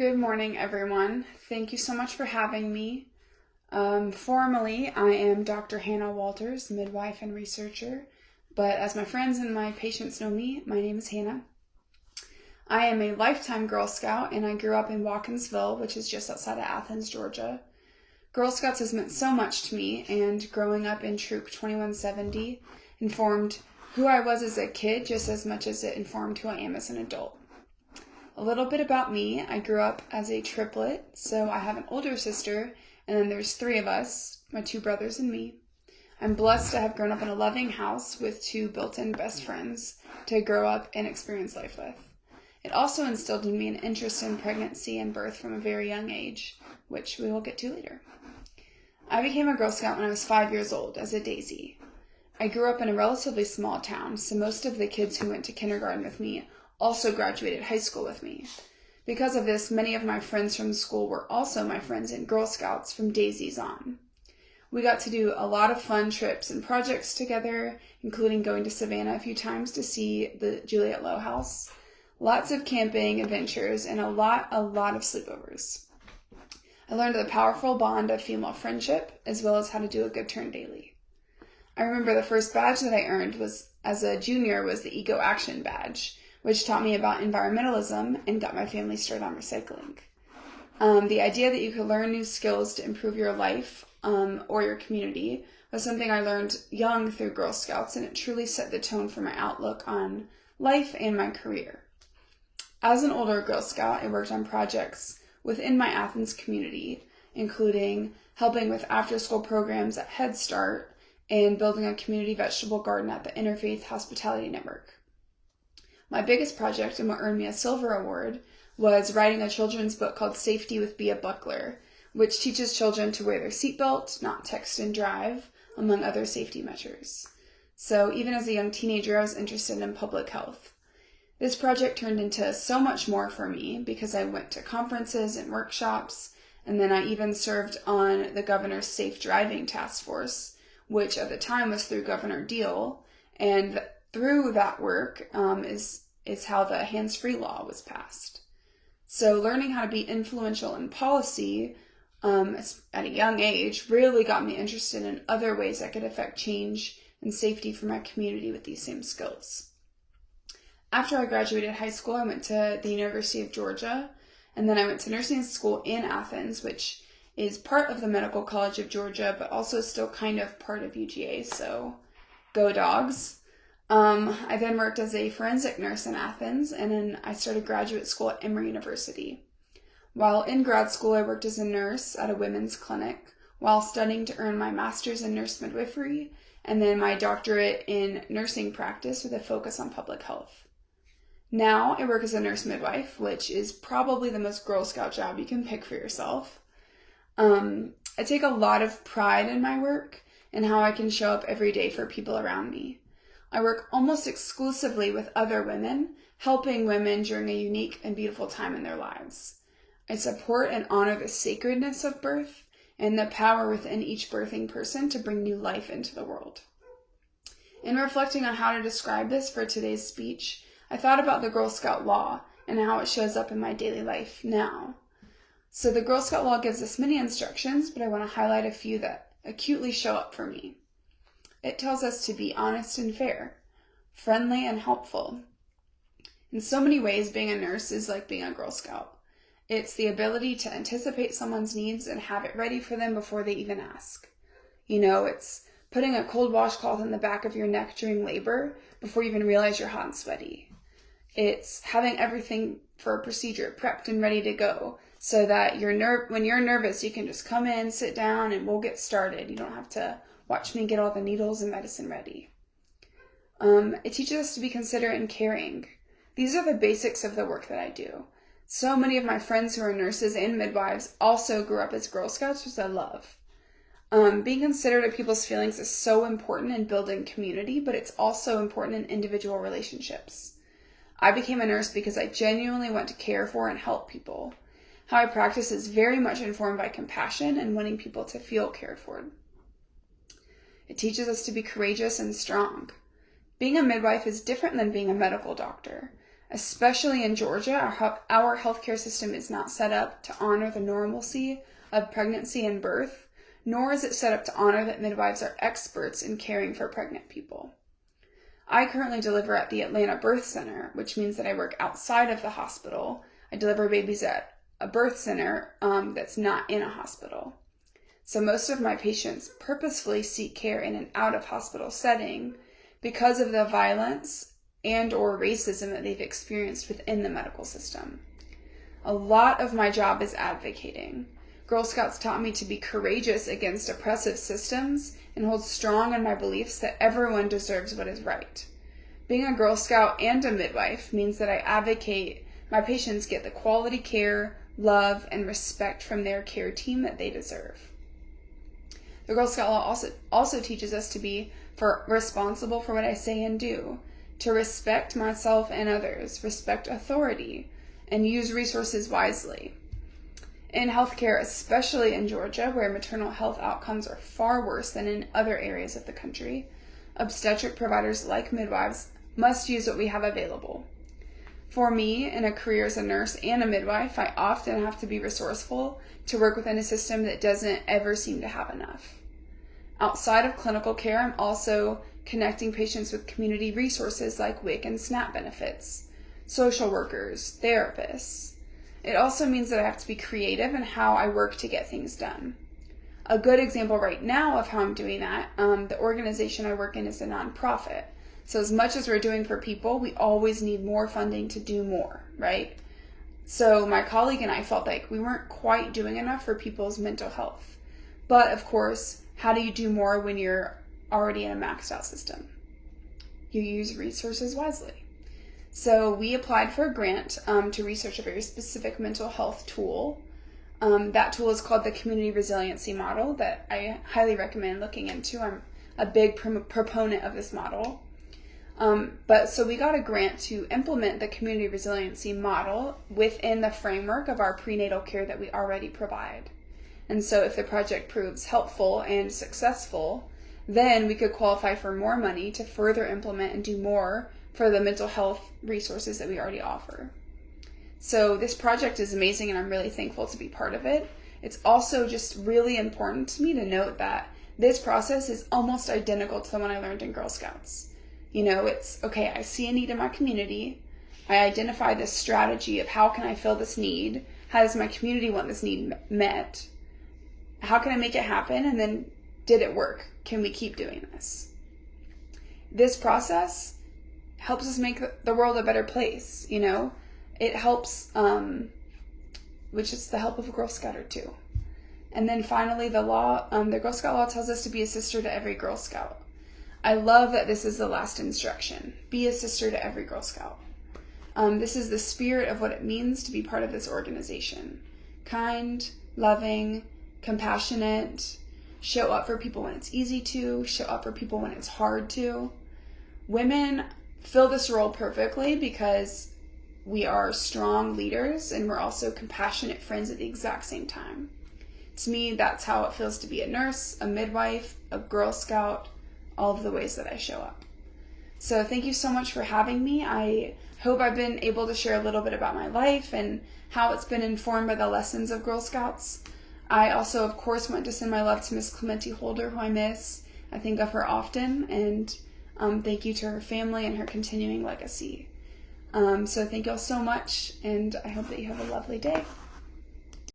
Good morning, everyone. Thank you so much for having me. Formally, I am Dr. Hannah Walters, midwife and researcher, but as my friends and my patients know me, my name is Hannah. I am a lifetime Girl Scout, and I grew up in Watkinsville, which is just outside of Athens, Georgia. Girl Scouts has meant so much to me, and growing up in Troop 2170 informed who I was as a kid just as much as it informed who I am as an adult. A little bit about me. I grew up as a triplet, so I have an older sister, and then there's three of us, my two brothers and me. I'm blessed to have grown up in a loving house with two built-in best friends to grow up and experience life with. It also instilled in me an interest in pregnancy and birth from a very young age, which we will get to later. I became a Girl Scout when I was 5 years old as a daisy. I grew up in a relatively small town, so most of the kids who went to kindergarten with me also graduated high school with me. Because of this, many of my friends from school were also my friends in Girl Scouts from daisies on. We got to do a lot of fun trips and projects together, including going to Savannah a few times to see the Juliet Low House, lots of camping adventures, and a lot of sleepovers. I learned the powerful bond of female friendship, as well as how to do a good turn daily. I remember the first badge that I earned as a junior was the Eco Action badge, which taught me about environmentalism and got my family started on recycling. The idea that you could learn new skills to improve your life or your community was something I learned young through Girl Scouts, and it truly set the tone for my outlook on life and my career. As an older Girl Scout, I worked on projects within my Athens community, including helping with after-school programs at Head Start and building a community vegetable garden at the Interfaith Hospitality Network. My biggest project, and what earned me a Silver Award, was writing a children's book called Safety with Bea Buckler, which teaches children to wear their seatbelt, not text and drive, among other safety measures. So even as a young teenager, I was interested in public health. This project turned into so much more for me because I went to conferences and workshops, and then I even served on the governor's Safe Driving Task Force, which at the time was through Governor Deal, and through that work is how the hands-free law was passed. So learning how to be influential in policy at a young age really got me interested in other ways I could affect change and safety for my community with these same skills. After I graduated high school, I went to the University of Georgia, and then I went to nursing school in Athens, which is part of the Medical College of Georgia, but also still kind of part of UGA, so go Dogs. I then worked as a forensic nurse in Athens, and then I started graduate school at Emory University. While in grad school, I worked as a nurse at a women's clinic while studying to earn my master's in nurse midwifery and then my doctorate in nursing practice with a focus on public health. Now I work as a nurse midwife, which is probably the most Girl Scout job you can pick for yourself. I take a lot of pride in my work and how I can show up every day for people around me. I work almost exclusively with other women, helping women during a unique and beautiful time in their lives. I support and honor the sacredness of birth and the power within each birthing person to bring new life into the world. In reflecting on how to describe this for today's speech, I thought about the Girl Scout law and how it shows up in my daily life now. So the Girl Scout law gives us many instructions, but I want to highlight a few that acutely show up for me. It tells us to be honest and fair, friendly and helpful. In so many ways, being a nurse is like being a Girl Scout. It's the ability to anticipate someone's needs and have it ready for them before they even ask. It's putting a cold washcloth in the back of your neck during labor before you even realize you're hot and sweaty. It's having everything for a procedure prepped and ready to go so that when you're nervous, you can just come in, sit down, and we'll get started. You don't have to watch me get all the needles and medicine ready. It teaches us to be considerate and caring. These are the basics of the work that I do. So many of my friends who are nurses and midwives also grew up as Girl Scouts, which I love. Being considerate of people's feelings is so important in building community, but it's also important in individual relationships. I became a nurse because I genuinely want to care for and help people. How I practice is very much informed by compassion and wanting people to feel cared for. It teaches us to be courageous and strong. Being a midwife is different than being a medical doctor. Especially in Georgia, our healthcare system is not set up to honor the normalcy of pregnancy and birth, nor is it set up to honor that midwives are experts in caring for pregnant people. I currently deliver at the Atlanta Birth Center, which means that I work outside of the hospital. I deliver babies at a birth center that's not in a hospital. So most of my patients purposefully seek care in an out-of-hospital setting because of the violence and or racism that they've experienced within the medical system. A lot of my job is advocating. Girl Scouts taught me to be courageous against oppressive systems and hold strong in my beliefs that everyone deserves what is right. Being a Girl Scout and a midwife means that I advocate my patients get the quality care, love, and respect from their care team that they deserve. The Girl Scout law also teaches us to be responsible for what I say and do, to respect myself and others, respect authority, and use resources wisely. In healthcare, especially in Georgia, where maternal health outcomes are far worse than in other areas of the country, obstetric providers like midwives must use what we have available. For me, in a career as a nurse and a midwife, I often have to be resourceful to work within a system that doesn't ever seem to have enough. Outside of clinical care, I'm also connecting patients with community resources like WIC and SNAP benefits, social workers, therapists. It also means that I have to be creative in how I work to get things done. A good example right now of how I'm doing that, the organization I work in is a nonprofit. So as much as we're doing for people, we always need more funding to do more, right? So my colleague and I felt like we weren't quite doing enough for people's mental health. But of course, how do you do more when you're already in a maxed out system? You use resources wisely. So we applied for a grant to research a very specific mental health tool. That tool is called the Community Resiliency Model that I highly recommend looking into. I'm a big proponent of this model. So we got a grant to implement the Community Resiliency Model within the framework of our prenatal care that we already provide. And so if the project proves helpful and successful, then we could qualify for more money to further implement and do more for the mental health resources that we already offer. So this project is amazing and I'm really thankful to be part of it. It's also just really important to me to note that this process is almost identical to the one I learned in Girl Scouts. You know, it's, okay, I see a need in my community. I identify this strategy of how can I fill this need? How does my community want this need met? How can I make it happen? And then, did it work? Can we keep doing this? This process helps us make the world a better place, you know? It helps, which is the help of a Girl Scout or two. And then finally, the Girl Scout law tells us to be a sister to every Girl Scout. I love that this is the last instruction. Be a sister to every Girl Scout. This is the spirit of what it means to be part of this organization. Kind, loving, compassionate, show up for people when it's easy to, show up for people when it's hard to. Women fill this role perfectly because we are strong leaders and we're also compassionate friends at the exact same time. To me, that's how it feels to be a nurse, a midwife, a Girl Scout, all of the ways that I show up. So thank you so much for having me. I hope I've been able to share a little bit about my life and how it's been informed by the lessons of Girl Scouts. I also, of course, want to send my love to Miss Clementi Holder, who I miss. I think of her often, and thank you to her family and her continuing legacy. So thank you all so much, and I hope that you have a lovely day.